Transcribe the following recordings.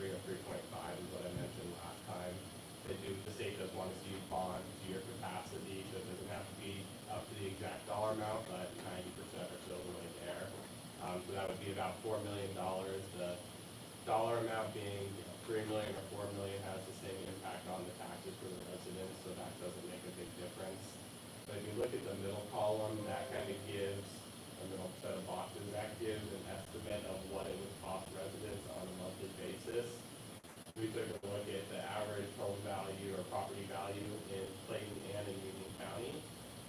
3.3 or 3.5 is what I mentioned last time. The state does want to see you bond to your capacity, so it doesn't have to be up to the exact dollar amount, but 90% or so really there. So that would be about $4 million. The dollar amount being 3 million or 4 million has the same impact on the taxes for the residents, so that doesn't make a big difference. But if you look at the middle column, that kind of gives a middle set of boxes, that gives an estimate of what it would cost residents on a monthly basis. We took a look at the average home value or property value in Clayton and in Union County,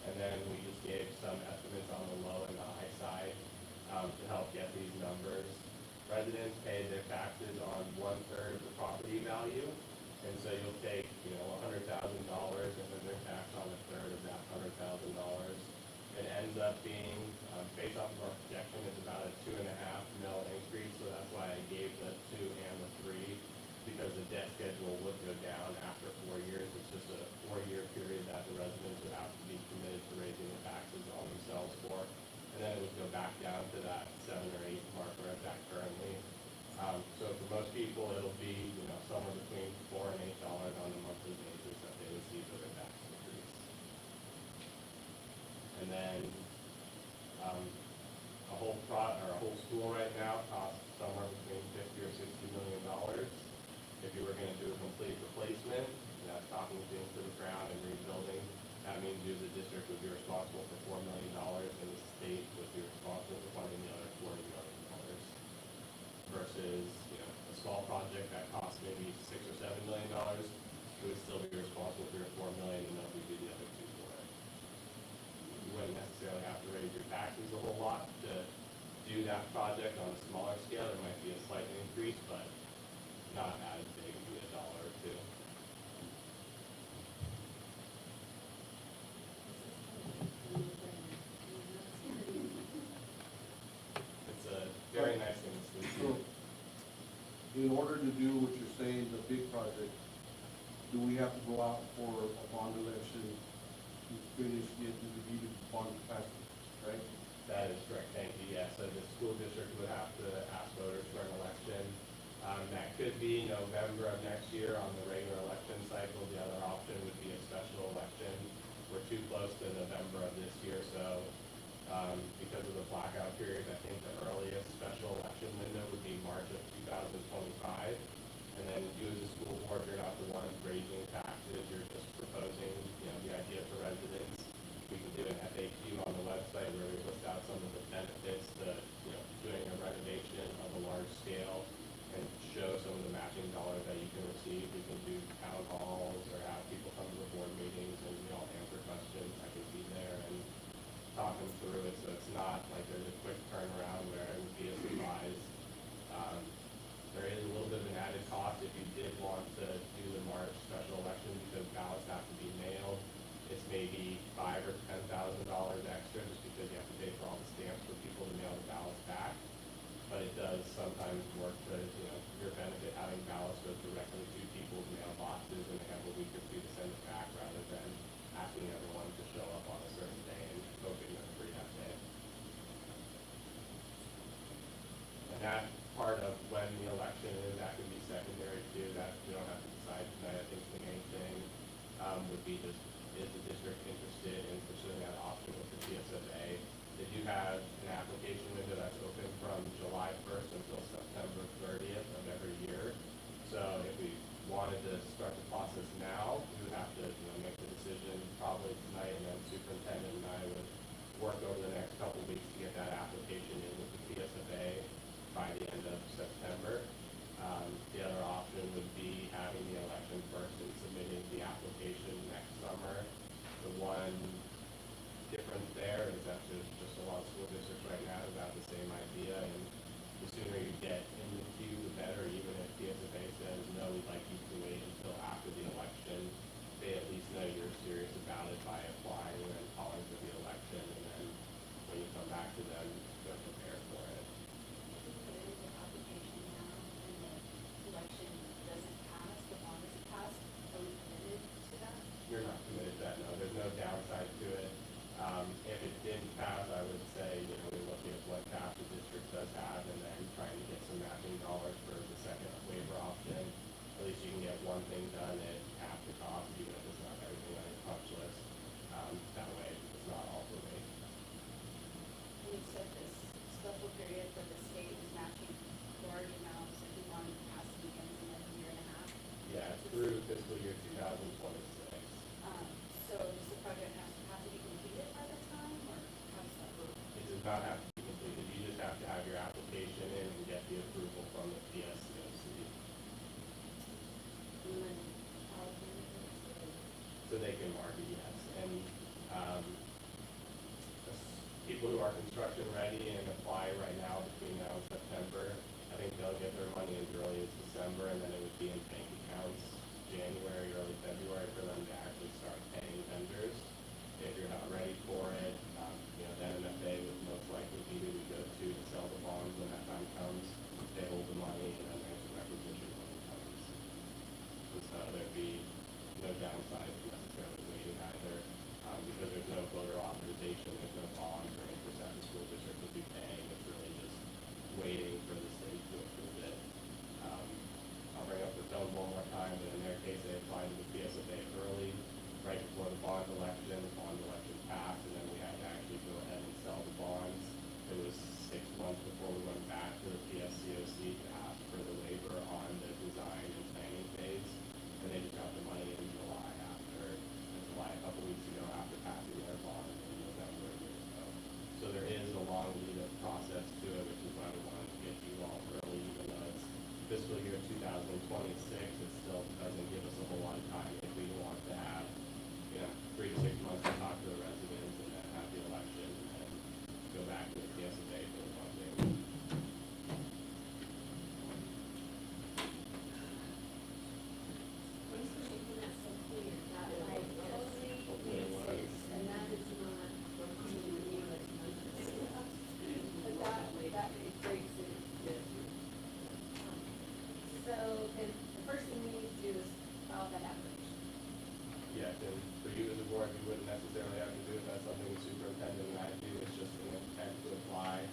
and then we just gave some estimates on the low and the high side to help get these numbers. Residents pay their taxes on 1/3 of the property value, and so you'll take $100,000 and then their tax on 1/3 of that $100,000. It ends up being, based off of our projection, it's about a 2.5 mil increase, so that's why I gave the 2 and the 3, because the debt schedule would go down after 4 years. It's just a 4-year period that the residents would have to be committed to raising the taxes on themselves for, and then it would go back down to that 7 or 8 mark where it's at currently. So for most people, it'll be somewhere between $4 and $8 on a monthly basis that they receive for their tax increase. And then a whole school right now costs somewhere between $50 or $60 million. If you were going to do a complete replacement, that's talking things to the ground and rebuilding, that means you as a district would be responsible for $4 million, and the state would be responsible for funding the other $40 million. Versus a small project that costs maybe $6 or $7 million, you would still be responsible for your $4 million, and then we do the other 2 for it. You wouldn't necessarily have to raise your taxes a whole lot to do that project on a smaller scale. There might be a slight increase, but not as big, maybe $1 or 2. It's a very nice thing to see. So, in order to do what you're saying, the big project, do we have to go out for a bond election to finish getting the needed bond capacity, right? That is correct, thank you. Yes, so the school district would have to ask voters for an election. That could be November of next year on the regular election cycle. The other option would be a special election. We're too close to November of this year, so because of the blackout period, I think the earliest special election window would be March of 2025. And then you as a school board, you're not the one raising taxes, you're just proposing the idea for residents. We can do an FAQ on the website where we list out some of the benefits to doing a renovation of a large scale and show some of the matching dollars that you can receive. We can do town halls or have people come to the board meetings and answer questions. I can be there and talk them through it, so it's not like there's a quick turnaround where it would be a surprise. There is a little bit of an added cost if you did want to do the March special election because ballots have to be mailed. It's maybe $5,000 or $10,000 extra just because you have to pay for all the stamps for people to mail the ballots back. But it does sometimes work to your benefit having ballots go directly to people's mailboxes and they have a week or 2 to send it back rather than asking everyone to show up on a certain day and voting them free that day. And that part of when the election is, that can be secondary too. That we don't have to decide tonight. I think the main thing would be just, is the district interested in pursuing that option with the PSFA? They do have an application window that's open from July 1st until September 30th of every year. So if we wanted to start the process now, we would have to make the decision probably tonight, and then superintendent and I would work over the next couple of weeks to get that application in with the PSFA by the end of September. The other option would be having the election first and submitting the application next summer. The one difference there is that there's just a lot of school districts right now who have the same idea, and the sooner you get thing done at half the cost, even if it's not everything on your punch list. That way, it's not all for me. And you said this special period for the state is matching large amounts if you want capacity ends in like a year and a half. Yeah, it's through fiscal year 2026. So does the project have to be completed by that time, or how does that work? It does not have to be completed. You just have to have your application in and get the approval from the PSCOC. And then how can it So they can market, yes. And people who are construction ready and apply right now between now and September, I think they'll get their money as early as December, and then it would be in bank accounts January, early February for them to actually start paying vendors. If you're not ready for it, then MFA would most likely be who we go to sell the bonds when that time comes. They hold the money, and then there's a requisition when it comes. And so there'd be no downside to necessarily waiting either, because there's no voter authorization, there's no bond or interest that the school district would be paying. It's really just waiting for the state to approve it. I'll bring up the film one more time, but in their case, they applied to the PSFA early, right before the bond election. The bond election passed, and then we had to actually go ahead and sell the bonds. It was 6 months before we went back to the PSCOC to ask for the waiver on the design and planning phase, and they just got the money in July a couple weeks ago after passing their bond in November a year ago. So there is a long lead-up process to it, which is why we wanted to get you all early, even though it's fiscal year 2026, it still doesn't give us a whole lot of time if we want to have, 3 to 6 months to talk to the residents and then have the election and then go back to the PSFA for the funding. Thanks for making that so clear. That I totally makes sense, and that is not what you knew as much as. But that breaks it. So then the first thing we need to do is file that application. Yeah, and for you as a board, you wouldn't necessarily have to do it. That's something the superintendent and I do. It's just an intent to apply.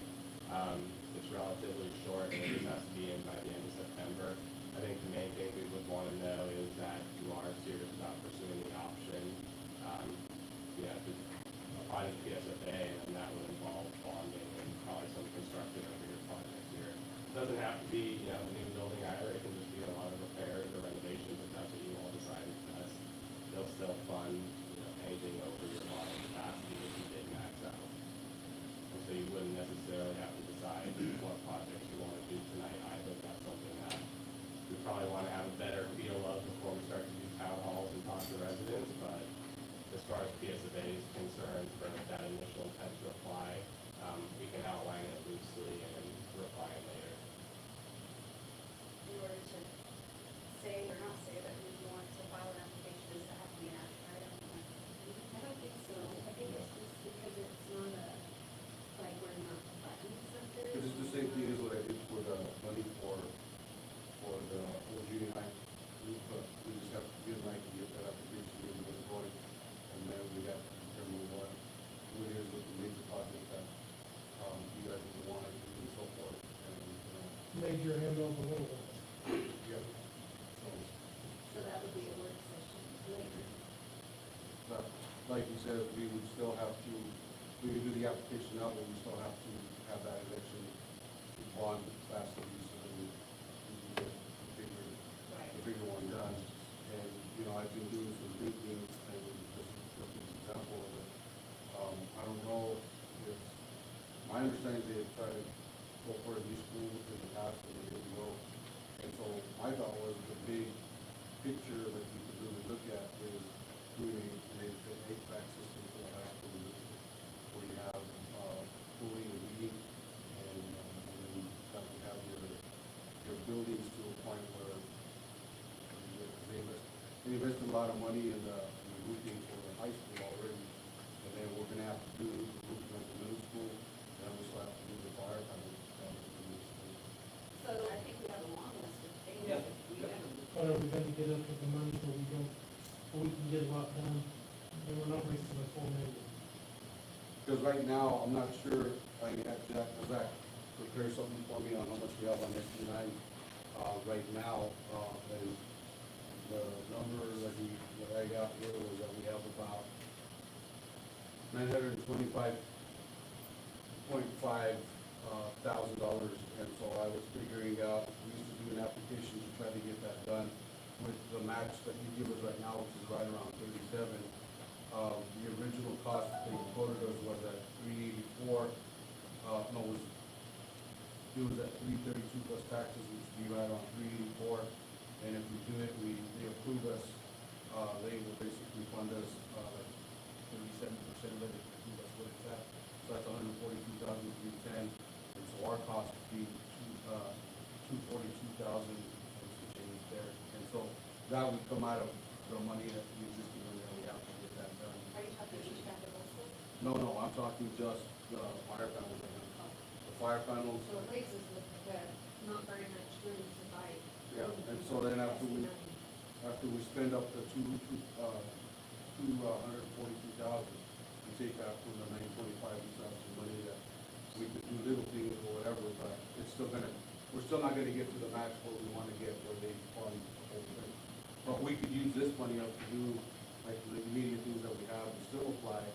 It's relatively short, and it just has to be in by the end of September. I think the main thing we would want to know is that you are serious about pursuing the option, to apply to PSFA, and then that would involve bonding and probably some construction over your project here. It doesn't have to be, a new building either. It can just be a lot of repairs or renovations if that's what you all decide is best. They'll still fund, anything over your bonding capacity if you did max out. And so you wouldn't necessarily have to decide what projects you want to do tonight either. That's something that we probably want to have a better feel of before we start to do town halls and talk to residents. But as far as PSFA is concerned, for that initial intent to apply, we can outline it loosely and refine later. In order to say or not say that we want to file an application, does that have to be an action item? I don't think so. I think it's just because it's not like we're not buttoning something. This is the same thing as what I did for the money for the old junior high. We just have to get like, get that application, get it going, and then we have to determine what it is with the major project that, you guys would want to do and so forth, and, Major and over little ones. yeah. So that would be a work session later. But, like you said, we would still have to, we would do the application now, but we still have to have that election bond capacity, so that we can get the bigger one done. And, I've been doing some thinking, and just an example of it. I don't know if, my understanding is they tried to go for a new school in the past, and they didn't go. And so my thought was the big picture that you could really look at is doing an HVAC system for the high school, where you have, cooling and heating, and then that would have your buildings to a point where they invested a lot of money in the roofing for the high school already, and then we're gonna have to do the roofing at the middle school, and we still have to do the fire hydrant down at the middle school. So I think we have a long list of things. Yeah. that we have. But are we gonna get up with the money so we can get a lot done, and we're not wasting a full million? Because right now, I'm not sure, I can have Zach prepare something for me on how much we have on SB9, right now, and the number that I got here was that we have about $925.5 thousand dollars, and so I was figuring out, we used to do an application to try to get that done with the match that you give us right now, which is right around 37. The original cost that they quoted us was at 384, it was at 332 plus taxes, which would be right around 384. And if we do it, they approve us, they will basically fund us, like 37% of it, I think that's what it's at. So that's 142,310, and so our cost would be 242,000 and some change there. And so that would come out of the money that the existing money that we have to get that done. Are you talking each capital school? No, I'm talking just the fire panels right now. The fire panels, So it leaves us with not very much room to buy. yeah, and so then after we spend up the 242,000, we take out from the 925, we still have some money that we could do little things or whatever, but it's still we're still not gonna get to the max where we wanna get, where they fund the whole thing. But we could use this money up to do, like, the immediate things that we have, and still apply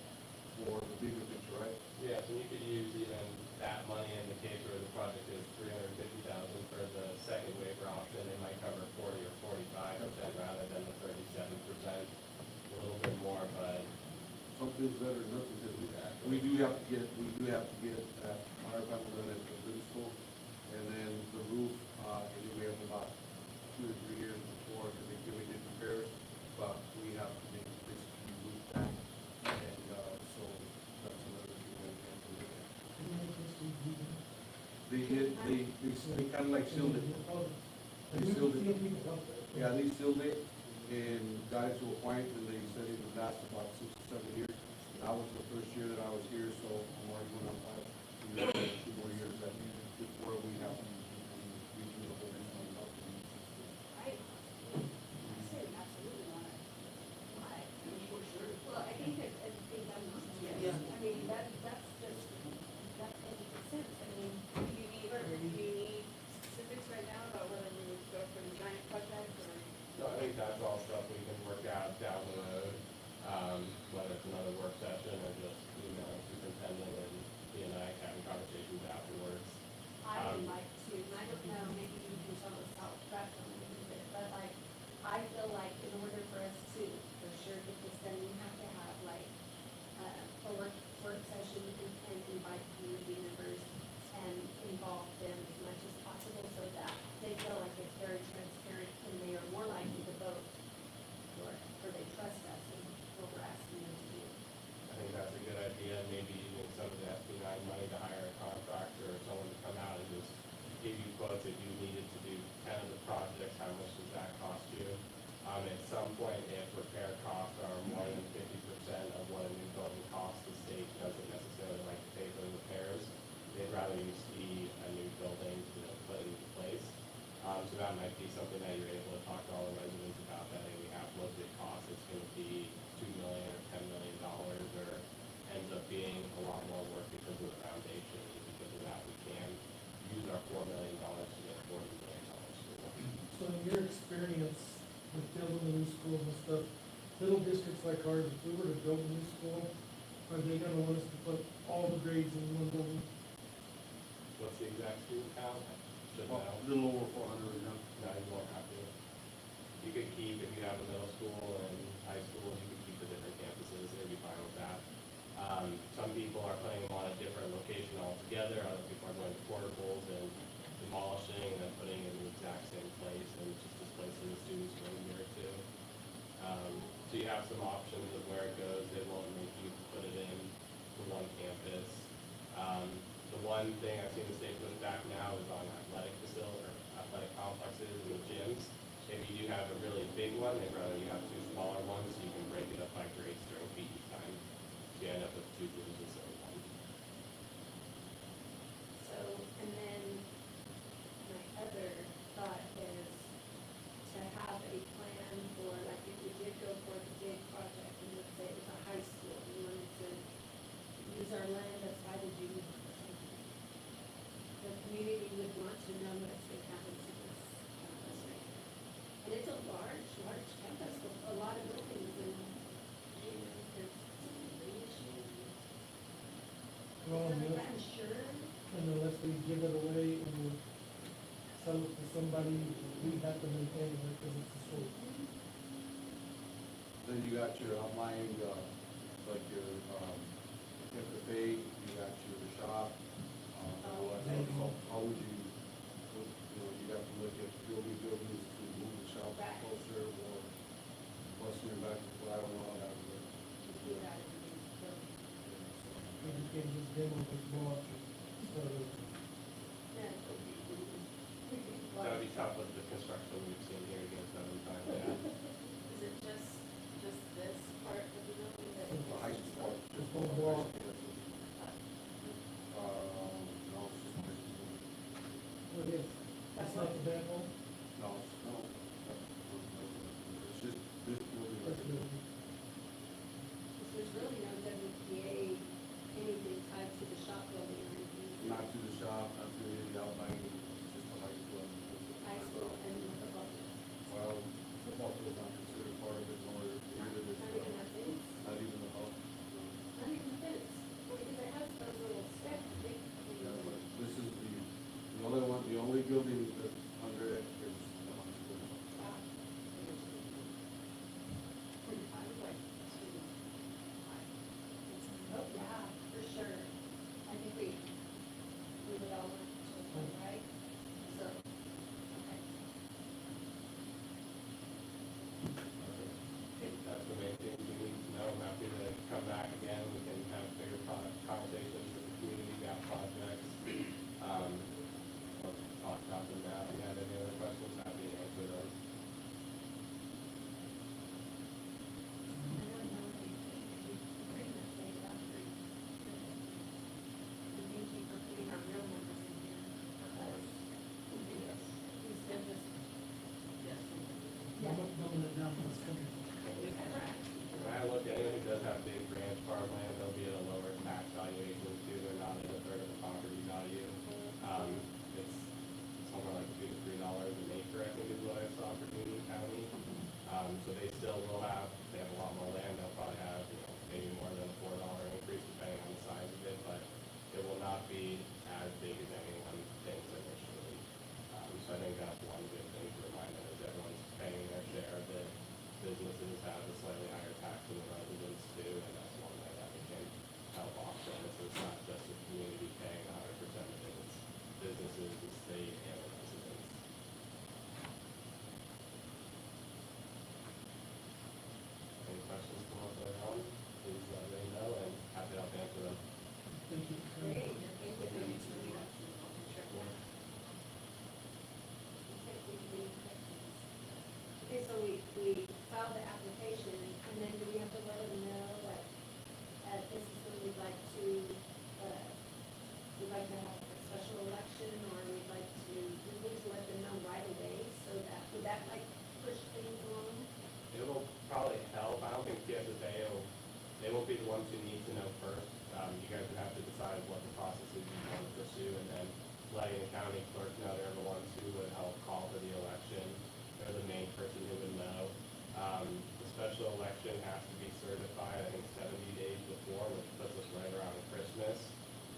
for the bigger picture, right? Yeah, so you could use even that money in the case where the project is 350,000 for the second waiver option, it might cover 40 or 45% rather than the 37%, a little bit more, but Something's better than nothing, because we do have to get that fire panel done at the middle school, and then the roof, and then we have about 2 or 3 years before, because they give me different repairs, but we have to basically roof that, and, so that's another thing that we have to look at. They kind of like sealed it. They sealed it. Yeah, they sealed it and got it to a point, and they said it would last about 6 or 7 years. That was the first year that I was here, so I'm already going on 5 years, 2 more years that before we have to redo the whole thing. Right. I say we absolutely want to buy it. I mean, for sure. Well, I think that, I think that makes sense. Yeah. I mean, that's just, that doesn't make sense. I mean, do you need specifics right now about whether we would go for the giant project or? no, I think that's all stuff we can work out down the road, whether it's another work session or just, superintendent and he and I having conversations afterwards. I would like to, and I don't know, maybe you can tell us how that's going to do it, but like, I feel like in order for us to, for sure, get this done, we have to have like, a work session and invite community members and involve them as much as possible so that they feel like it's very transparent and they are more likely to vote or they trust us and what we're asking them to do. I think that's a good idea, maybe using some of the SB9 money to hire a contractor or someone to come out and just give you quotes if you needed to do 10 of the projects, how much does that cost you? At some point, if repair costs are more than 50% of what a new building costs, the state doesn't necessarily like to pay for the repairs. They'd rather you see a new building, put into place. So that might be something that you're able to talk to all the residents about, that hey, we have looked at costs, it's gonna be $2 million or $10 million, or ends up being a lot more work because of the foundation, and because of that, we can use our $4 million to get $40 million school. So in your experience with building the new schools and stuff, little districts like ours, if we were to build a new school, are they gonna want us to put all the grades in one building? What's the exact student count? Should know. A little over 400 now. No, you won't have to. You could keep, if you have a middle school and high school, you could keep the different campuses, they'd be fine with that. Some people are putting them on a different location altogether, other people are going to portables and demolishing and then putting it in the exact same place and just displacing the students for a year or two. So you have some options of where it goes, they won't make you put it in to one campus. The one thing I've seen the state push back now is on athletic facilities or athletic complexes and the gyms. If you do have a really big one, they'd rather you have 2 smaller ones, so you can break it up by grades during PE time. So you end up with 2 gyms instead of 1. So, and then my other thought is to have a plan for, like, if we did go for the big project, and let's say it was a high school, we wanted to use our land that's by the junior high or something. The community would want to sell it to somebody, we have to maintain it because it's a school. Then you got your outlying, like your, cafe, you got your shop, how would you, you have to look at buildings to move the shop Right. closer or clustering back, well, I don't know how that would work. Do that in the building. Because you can't just demo the block and start over. Yeah. That would be tough with the construction we've seen here against other times, yeah. Is it just this part of the building that? The high school, Just one block. no, it's just, What is? That's not the back home? no, it's just this building. That's right here. good. There's really no WPA, anything tied to the shop building or anything. Not to the shop, not to any of the outlying, just the high school. High school and the football field. Well, football field's not considered part of it, nor either this, Not even that fence, not even the ball. not even the fence, because it has those little steps, big, Yeah, but this is the only one, the only building that's under it is the high school. I would like to, oh, yeah, for sure. I think we would all want to, right? So, okay. That's the main thing we need to know. I'm happy to come back again. We can have bigger conversations with the community about projects. We'll talk about them now. If you have any other questions, happy to answer those. I don't know if you bring that thing about three. And thank you for putting our real numbers in here. Of course. Yes. Instead of just. Yes. Dumbing it down for this country. When I look at anything that does have big branch farmland, they'll be at a lower tax valuation too. They're not at a third of the property value. It's somewhere like $2 to $3 an acre, I think is what I saw for Union County. So they still will have, they have a lot more land, they'll probably have, maybe more than a $4 increase depending on the size of it, but it will not be as big as anyone thinks initially. So I think that's one good thing to remind them is everyone's paying their share of it. Businesses have a slightly higher tax than the residents do, and that's one way that we can help offset it. So it's not just the community paying 100% of it, it's businesses, the state, and the residents. Any questions come up later on, please let me know, and happy to help answer them. Thank you. Great, thank you for explaining that. Okay, so we filed the application, and then do we have to let them know, like, this is when we'd like to have a special election, or we'd like to, we need to let them know right away, so that, would that like push things along? It will probably help. I don't think PSSA they won't be the ones who need to know first. You guys would have to decide what the process is you want to pursue, and then letting the county clerk know they're the ones who would help call for the election. They're the main person who would know. The special election has to be certified, I think, 70 days before, which puts us right around Christmas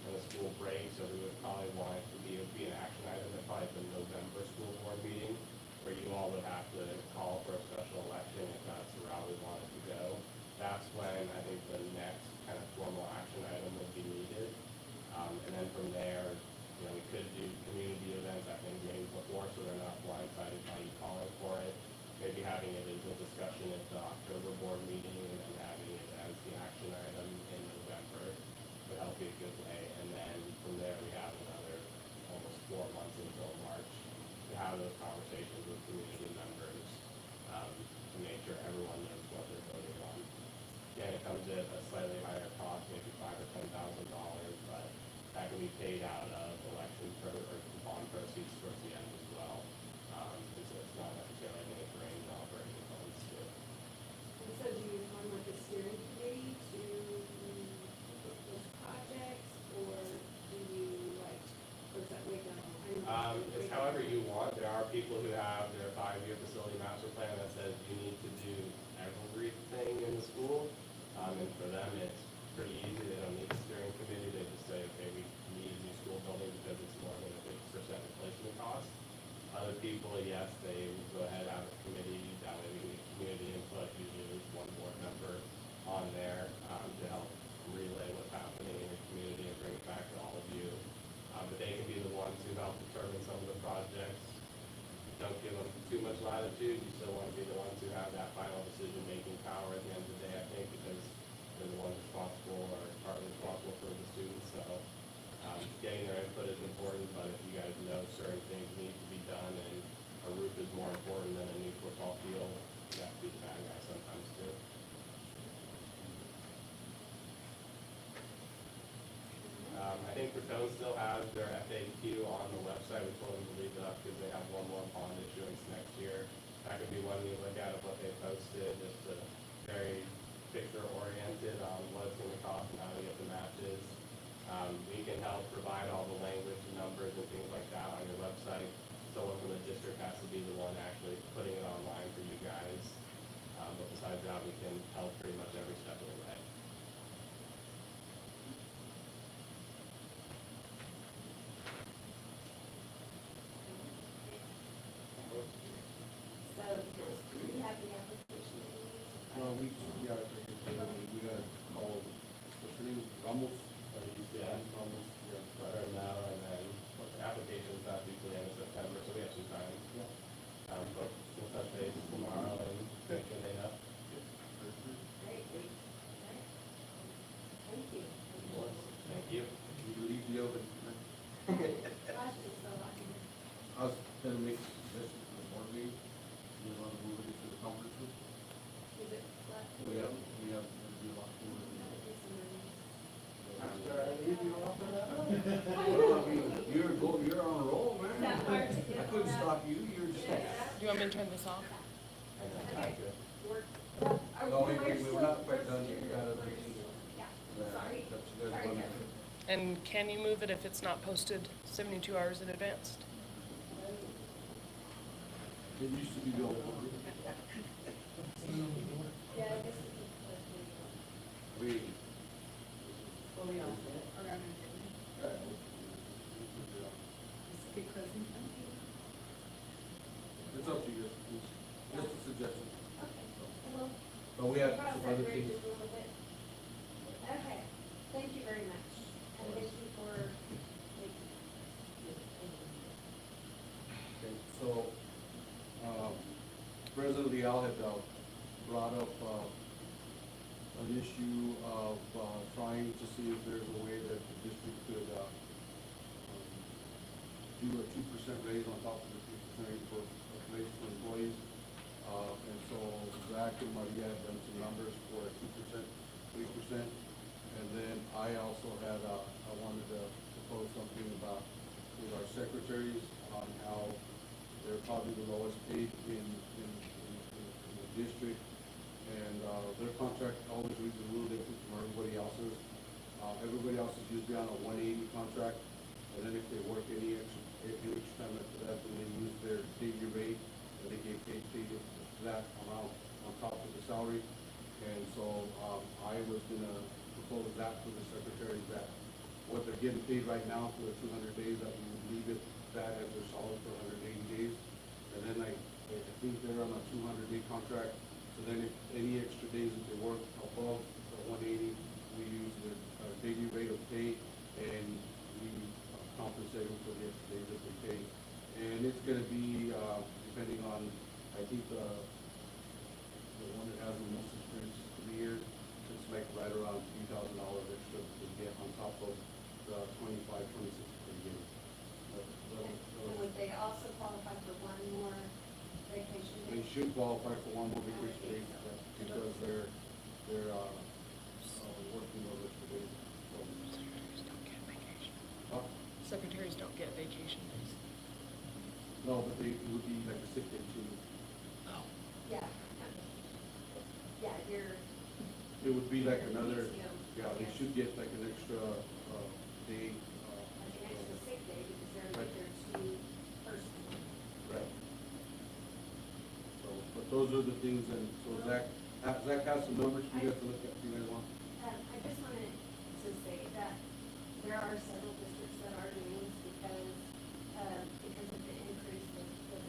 and the school break, so we would probably want it to be an action item at probably the November school board meeting, where you all would have to call for a special election if that's the route we wanted to go. That's when I think the next kind of formal action item would be needed. And then from there, we could do community events, I think, maybe before, so they're not blindsided by you calling for it. Maybe having it as a discussion at the October board meeting, and then having it as the action item in November would help be a good way. And then from there, we have another almost 4 months until March to have those conversations with community members, to make sure everyone knows what they're voting on. Again, it comes at a slightly higher cost, maybe $5,000 or $10,000, but that can be paid out of or bond proceeds towards the end as well. So it's not necessarily going to drain the operating funds too. And so do you form like a steering committee to those projects, or do you like, or is that way down? It's however you want. There are people who have their 5-year facility master plan that says you need to do everything in the school. And for them, it's pretty easy. They don't need a steering committee. They just say, okay, we need a new school building because it's more than a 50% replacement cost. other people, yes, they will go ahead and have a committee, that way we can get community input, usually there's one board member on there, to help relay what's happening in your community and bring it back to all of you. But they can be the ones who help determine some of the projects. Don't give them too much latitude, you still want to be the ones who have that final decision-making power at the end of the day, I think, because they're the ones responsible or partly responsible for the students, so getting their input is important, but if you guys know certain things need to be done and a roof is more important than a new football field, you have to be the bad guy sometimes too. I think Raton still has their FAQ on the website. We told them to leave it up because they have one more bond issuance next year. That could be one you look at of what they posted, just very picture oriented on what it's going to cost and how to get the matches. We can help provide all the language and numbers and things like that on your website. Someone from the district has to be the one actually putting it online for you guys. But besides that, we can help pretty much every step of the way. So, do you have the application that you need? Well, we gotta call, what's her name, Ramos? Yeah. Ramos, yeah. Let her know, and then the application's not due till the end of September, so we have some time. But we'll touch base tomorrow and make sure they know. Great, great. Alright. Thank you. Thank you. You leave the oven. Gosh, it's so lucky. I was gonna make a suggestion for the board meeting, you want to move it into the conference room? Is it what? We have, it'll be a lot cooler. After I leave you off of that? Well, I mean, you're on a roll, man. Is that hard to get I couldn't on that? stop you, you're just. Do you want me to turn this off? Okay. We're, No, we're not quite done yet, you gotta make sure. Yeah, sorry. That you guys Sorry, want to. Kevin. And can you move it if it's not posted 72 hours in advance? It used to be the old one. Yeah, I guess we can. It's up to you, it's just a suggestion. Okay, well, But we have cross some that other bridge things. a little bit. Okay, thank you very much, and thank you for making. Okay, so, President Leal had brought up an issue of trying to see if there's a way that the district could do a 2% raise on top of the 3% raise for employees. And so Zach and Maria had done some numbers for a 2%, 3%. And then I also had, I wanted to propose something about with our secretaries on how they're probably the lowest paid in the district. And their contract always reads a little different from everybody else's. Everybody else is usually on a 180 contract. And then if they work any extra time after that, then they use their daily rate, and they get paid that amount on top of the salary. And so I was gonna propose that for the secretaries, that what they're getting paid right now for the 200 days, that we would leave it that as their salary for 180 days. And then I think they're on a 200-day contract, so then if any extra days that they work above the 180, we use the daily rate of pay, and we compensate them for the extra days that they pay. And it's gonna be, depending on, I think, the one that has the most experience is 3 years, it's like right around $3,000 extra to get on top of the 25, 26 per year. And would they also qualify for one more vacation They day? should qualify for one more vacation day, because they're working over extra days. Secretaries don't get vacation. Huh? Secretaries don't get vacation days. No, but it would be like a sick day too. Oh. Yeah. Yeah, you're. It would be like another, PTO. yeah, they should get like an extra, day. Like an extra sick day because they're Right. with their two person. Right. So, but those are the things, and so Zach has some numbers for you guys to look at, if you guys want. I just wanted to say that there are several districts that are doing this because of the increase of the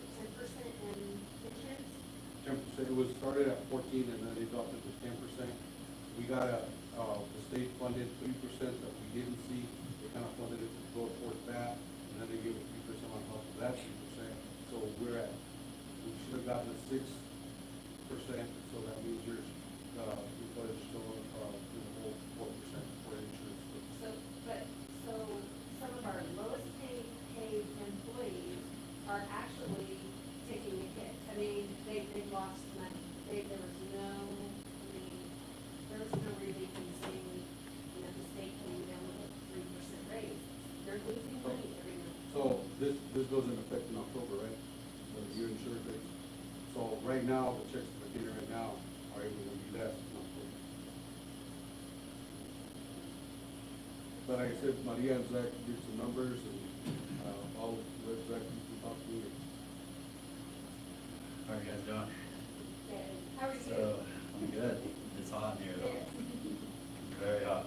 it was started at 14 and then they dropped it to 10%. We got the state funded 3% that we didn't see. They kind of funded it to go towards that, and then they gave us 3% on top of that 3%. So we should have gotten a 6%, so that means yours, we put it still, in the whole 4% for insurance. So some of our lowest paid employees are actually taking a hit. I mean, they've lost money. There was no relief in saying, the state came down with a 3% raise. They're losing money every month. So this goes into effect in October, right? The year insurance rates. So right now, the checks that we're getting right now are able to be less in October. But like I said, Maria and Zach did some numbers, and I'll let Zach talk to you. How are you guys doing? Okay. How are you? So, I'm good. It's hot in here though. Very hot.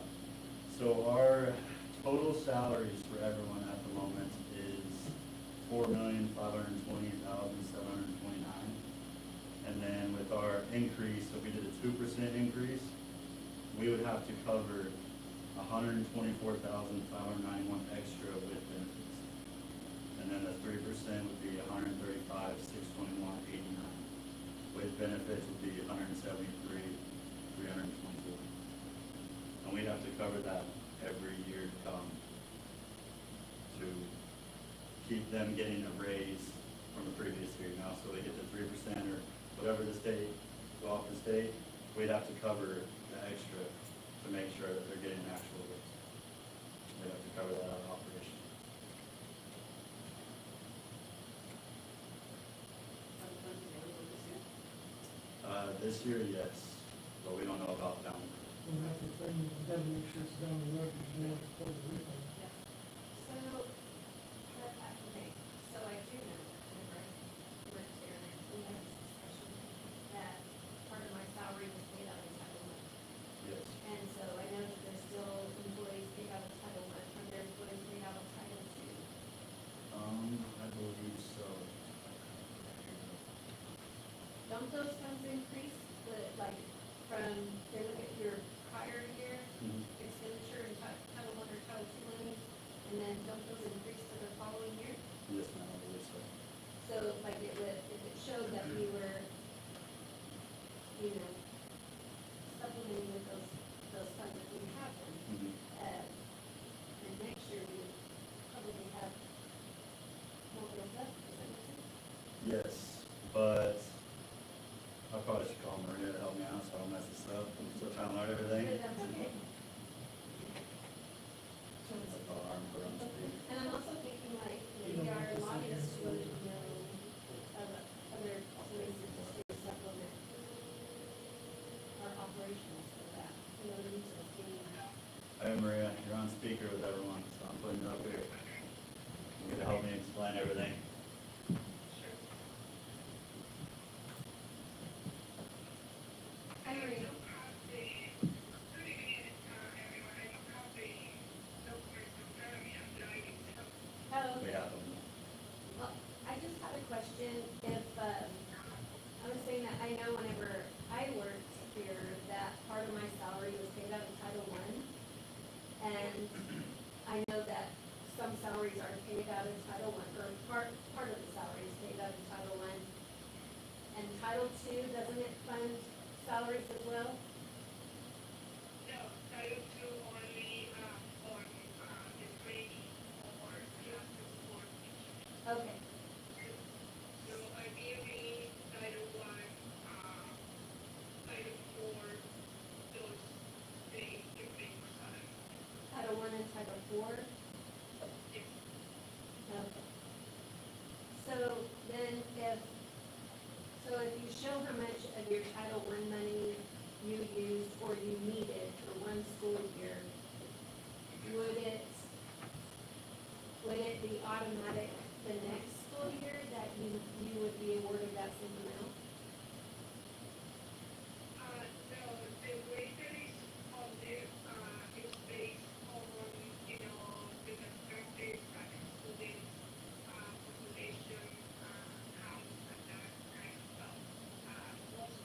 So our total salaries for everyone at the moment is $4,520,729. And then with our increase, if we did a 2% increase, we would have to cover $124,591 extra with benefits. And then the 3% would be $135,621.89. With benefits would be $173,324. And we'd have to cover that every year to come to keep them getting a raise from the previous year now. So they get the 3% or whatever the state, go off the state, we'd have to cover the extra to make sure that they're getting an actual raise. We'd have to cover that out of operation. This year, yes, but we don't know about down. And that's the thing, you gotta make sure it's down the road, because you don't have to close the roof on it. So I do know, whenever I went there, we had this discussion, that part of my salary was paid out of Title I. Yes. And so I know that there's still employees paid out of Title I, are there employees paid out of Title II? I believe so. Don't those funds increase, from, they look at your prior year expenditure and Title I or Title II money, and then don't those increase for the following year? Yes, ma'am, I believe so. So like if it showed that we were, supplementing with those funds that we have them, and next year we would probably have more built up, does that make sense? Yes, but I probably should call Maria to help me out, so I don't mess this up. I'm still trying to learn everything. But that's okay. And I'm also thinking maybe our lobbyists would know of other ways to just supplement our operations for that, Hey Maria, you're on speaker with everyone, so I'm putting it up here. You're gonna help me explain everything. Hi, Maria. Oh, We okay. have them. Well, I just had a question. If, I was saying that I know whenever I worked here, that part of my salary was paid out of Title I. And I know that some salaries are paid out of Title I, or part of the salary is paid out of Title I. And Title II, doesn't it fund salaries as well? No, Title II only on the training or classes for teachers. Okay, So ideally, Title I, Title IV, those they pay for salary. Title I and Title IV? Yes. Okay. So then if you show how much of your Title I money you used or you needed for one school year, would it be automatic the next school year that you would be awarded that same amount? No, the way that is on there, is based on, the perspective that student, population, count, and that kind of stuff. Most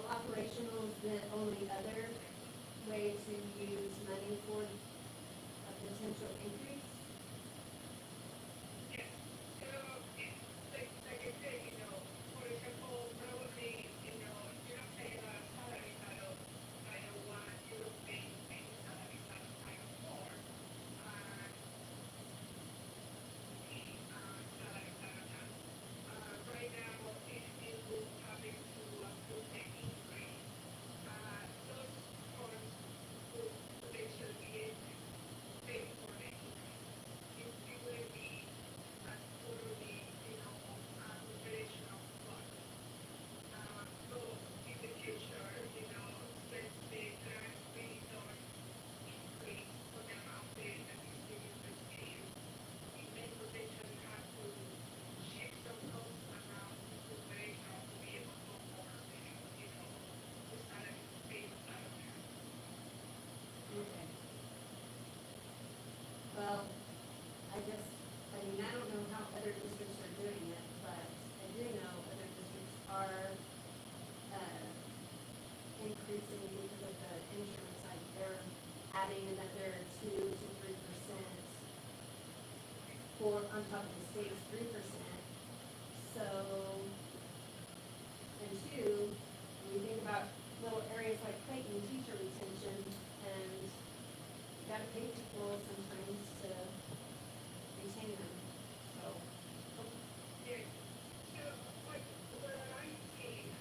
operational is the only other way to use money for a potential increase? Yes, so, like I said, for example, probably, you're not paying a salary title one, you're paying salary title four, salary title. Right now, if you having to approve the increase, those funds would potentially be paid for the increase. It wouldn't be a totally, operational fund. So in the future, since the grant really don't increase for the amount that the students receive, it may potentially have to shift some of those around to operational to be able to afford the salary payments out of there. Okay. Well, I guess, I mean, I don't know how other districts are doing it, but I do know other districts are, increasing because of the insurance, like they're adding another 2 to 3% for, on top of the state's 3%. So, and two, when you think about little areas like Clayton, teacher retention, and you gotta pay people sometimes to retain them, so. Yes. So what I see,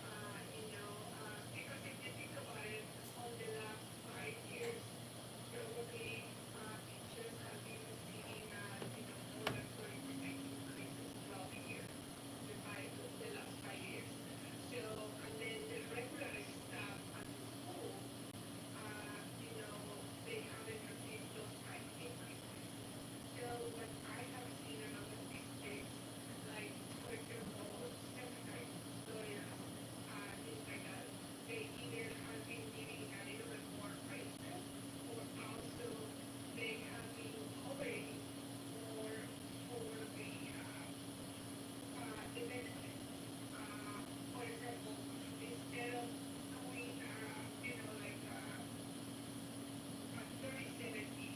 because if you think about it, on the last 5 years, probably, teachers have been receiving, more than 30% increases throughout the year, the last 5 years. So, and then the regular staff at the school, they haven't received those kind of increases. So what I have seen in other districts, like, for example, secondary custodians, things like that, they either have been giving a little bit more raises, or also they have been covering more for the benefits. For example, instead of doing, like, a 30/70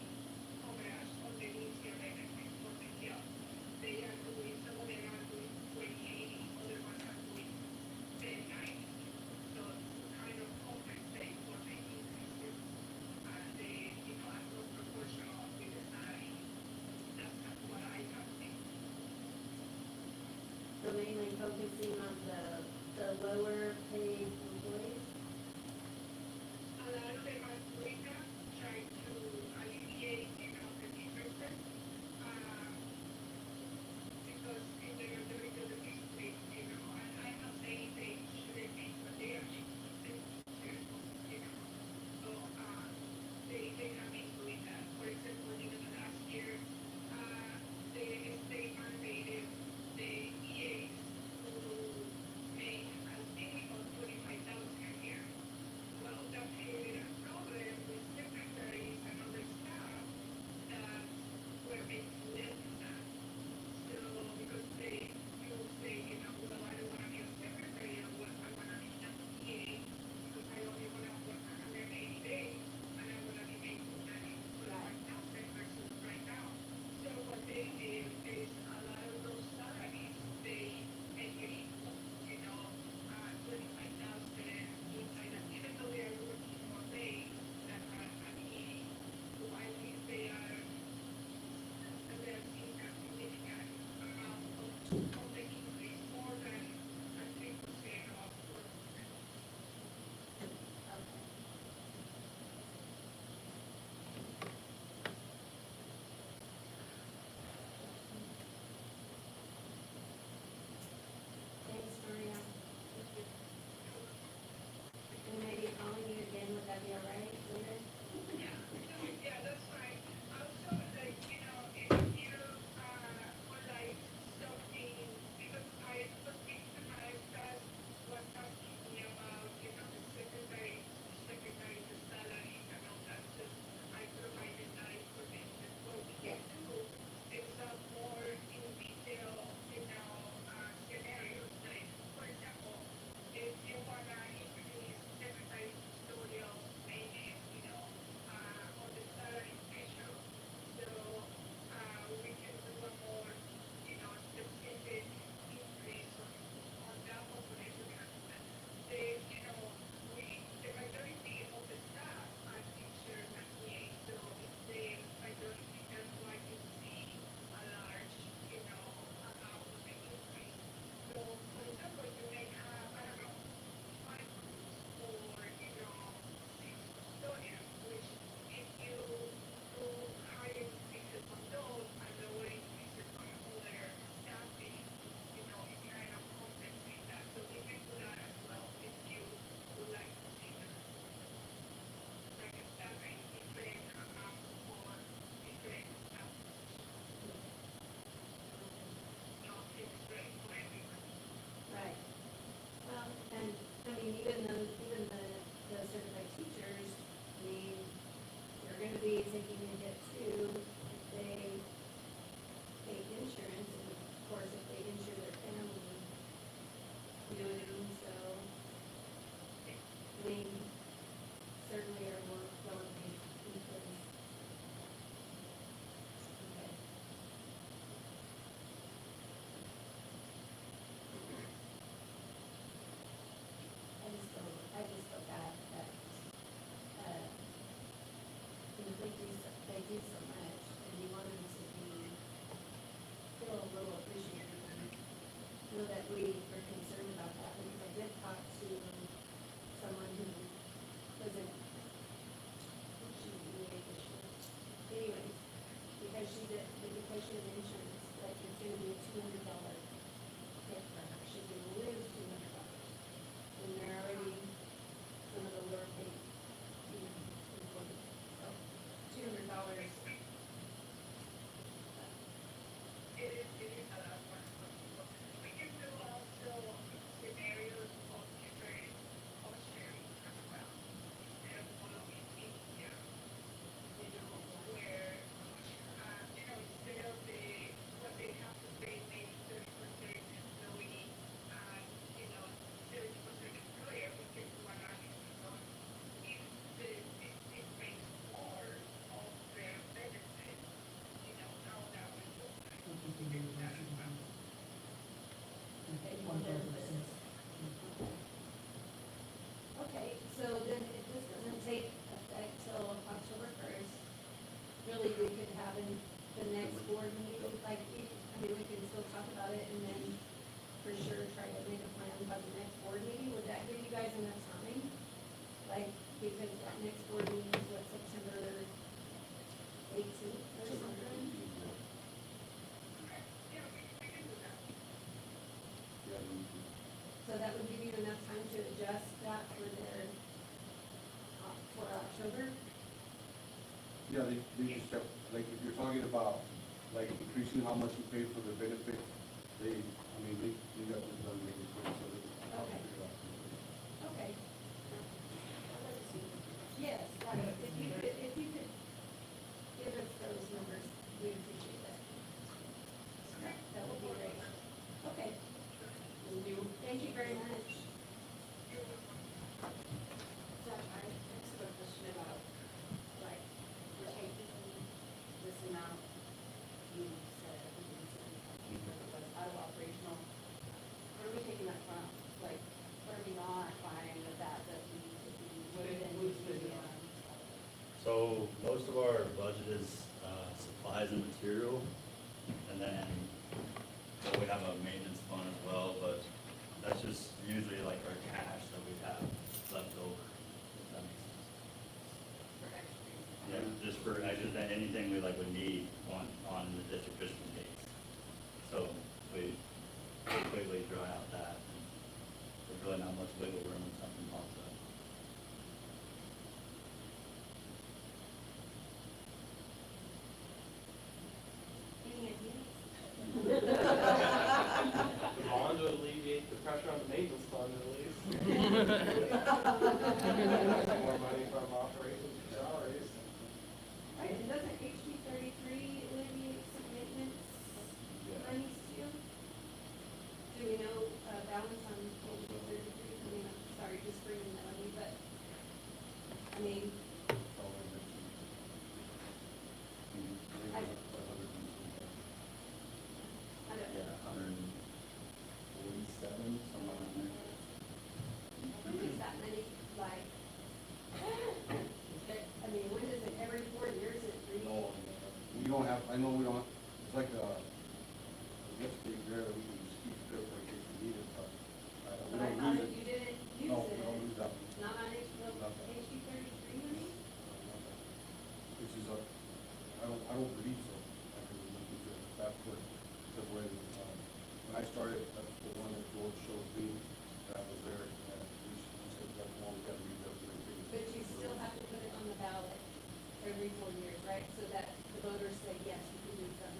coverage on the initial benefit for the job. They are doing, some of them are doing 20/80, other ones are doing 10/90. So to kind of compensate for the increases, are not proportional with the salary. That's what I have seen. So mainly focusing on the lower paid employees? A lot of them are doing that, trying to alleviate, the differences. Because in the majority of the districts, and I'm not saying they shouldn't be, but they are teachers, So, they have been doing that. For example, the last year, the state mandated the EAs to make, I think, about 25,000 a we were concerned about that, because I did talk to someone who was in, she needed this year. Anyways, because she did, because she has insurance, like, it's gonna be a $200 hit for her, she's gonna lose $200. And they're already some of the lower paid, employees, so $200. It is a lot more. We can do also scenarios of different cost sharing as well. Instead of following each year, where, instead of what they have to pay, maybe 30% employee, and, 30% employer, we can do an argument on if it makes more of their benefit, how that would look like. We can do that as well. Okay, so then if this doesn't take effect till October 1st, really we could have in the next board meeting, like, we can still talk about it and then for sure try to make a plan by the next board meeting. Would that give you guys enough time? Like, because that next board meeting is what, September 18th or something? Yeah, we can do that. Yeah, So that would give you enough time to adjust that for their, for October? yeah, they just have, like, if you're talking about, like, increasing how much you pay for the benefit, they got this done, they can put it, so they can Okay. figure it out. Okay. Yes, if you could give us those numbers, we appreciate that. That would be great. Okay. Thank you very much. So I just have a question about, like, we're taking this amount, you said, I think it was out of operational. Where are we taking that from? Like, what are we not buying with that we would have been using? So most of our budget is supplies and material, and then we have a maintenance fund as well, but that's just usually like our cash that we have left over. If that makes sense. For extra. Yeah, just for anything we would need on the district Christmas days. So we quickly dry out that. There's really not much wiggle room when something pops up. Any ideas? The bond would alleviate the pressure on the maintenance fund at least. More money from operations and salaries. Right, and doesn't HB 33 alleviate some maintenance monies too? Do we know, balance on HB 33? I mean, I'm sorry, just bringing that on you, but, I mean, All I mentioned. I- Maybe a hundred and some. I don't know. Yeah, 147, somewhere around there. When is that money, like, I mean, when is it, every 4 years it No, we don't have, I know we don't, it's like a lift gate there that we can just keep there for in case we need it, but we But I don't thought use if it. you didn't use No, it, we don't use that. not on HB Nothing. 33 money? Which is I don't believe so. I can look into it. That put, because when I started, that's the one that George showed me, that was there, and he said, that's one we gotta read up to everything. But you still have to put it on the ballot every 4 years, right? So that the voters say, yes, you can do something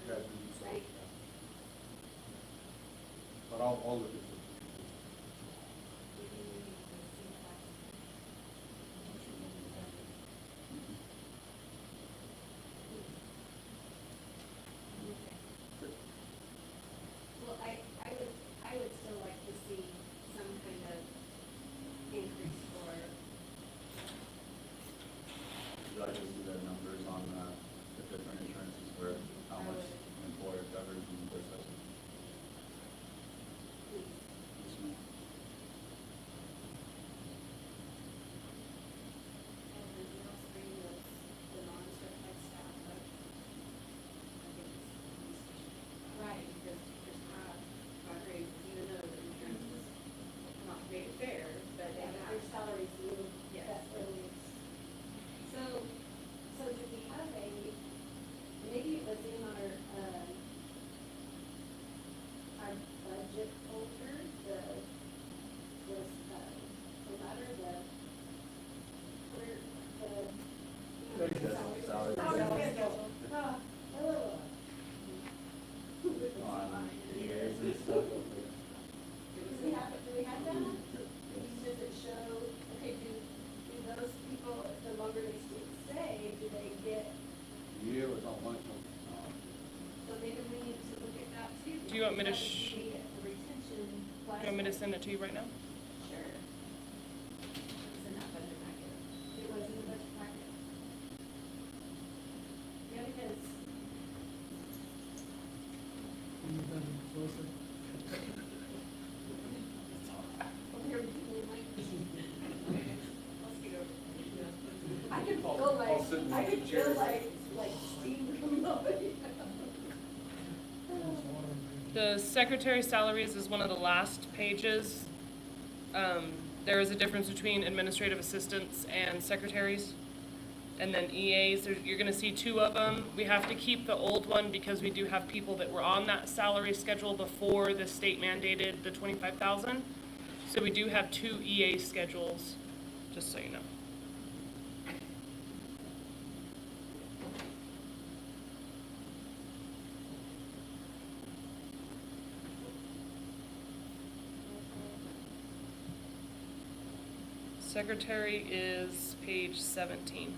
want me to, That would be a retention plus. do you want me to send it to you right now? Sure. It's in that budget packet. It was in the budget packet. Yeah, because You have it closer. over here, people might. I'll scoot over. I can feel I'll sit in I the can chair. feel like steam coming up. The secretary salaries is one of the last pages. There is a difference between administrative assistants and secretaries. And then EAs, you're gonna see two of them. We have to keep the old one because we do have people that were on that salary schedule before the state mandated the 25,000. So we do have two EA schedules, just so you know. Secretary is page 17.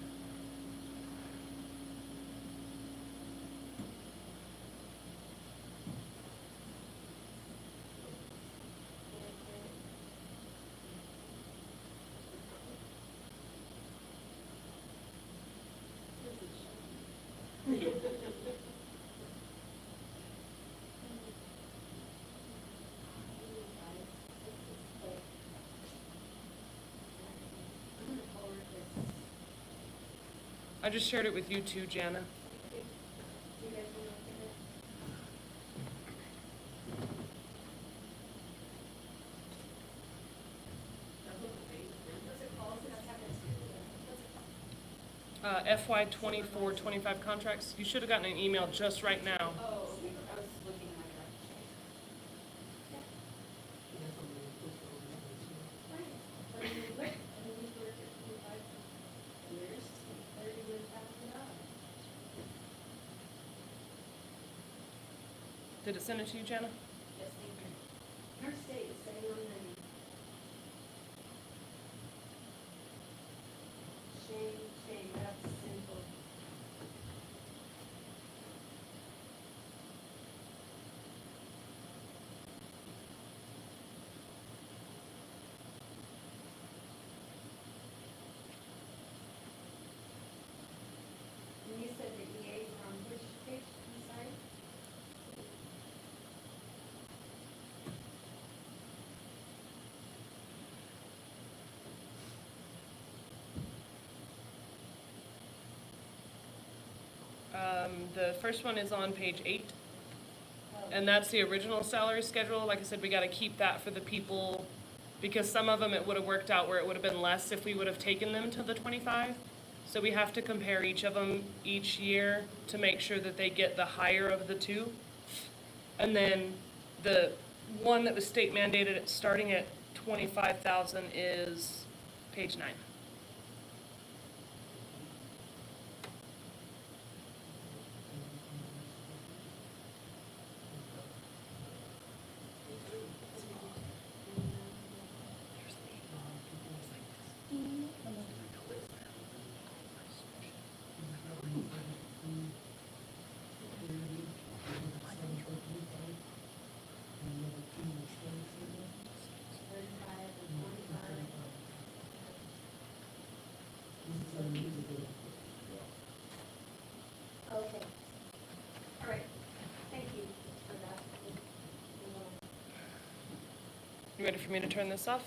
I just shared it with you too, Jana. You guys wanna look at it? What's it called? That's happened to. What's it called? FY 24-25 contracts. You should have gotten an email just right now. Oh, okay, I was looking at my draft. Right. I mean, look, I mean, we've worked at 25 years, $31,000. Did it send it to you, Jana? Yes, thank you. Our state is setting on money. Shame, that's sinful. And you said the EA on which page, I'm sorry? The first one is on page 8, and that's the original salary schedule. Like I said, we gotta keep that for the people, because some of them, it would have worked out where it would have been less if we would have taken them to the 25. So we have to compare each of them each year to make sure that they get the higher of the two. And then the one that was state mandated, starting at 25,000 is page 9. Okay. All right, thank you for that. You ready for me to turn this off?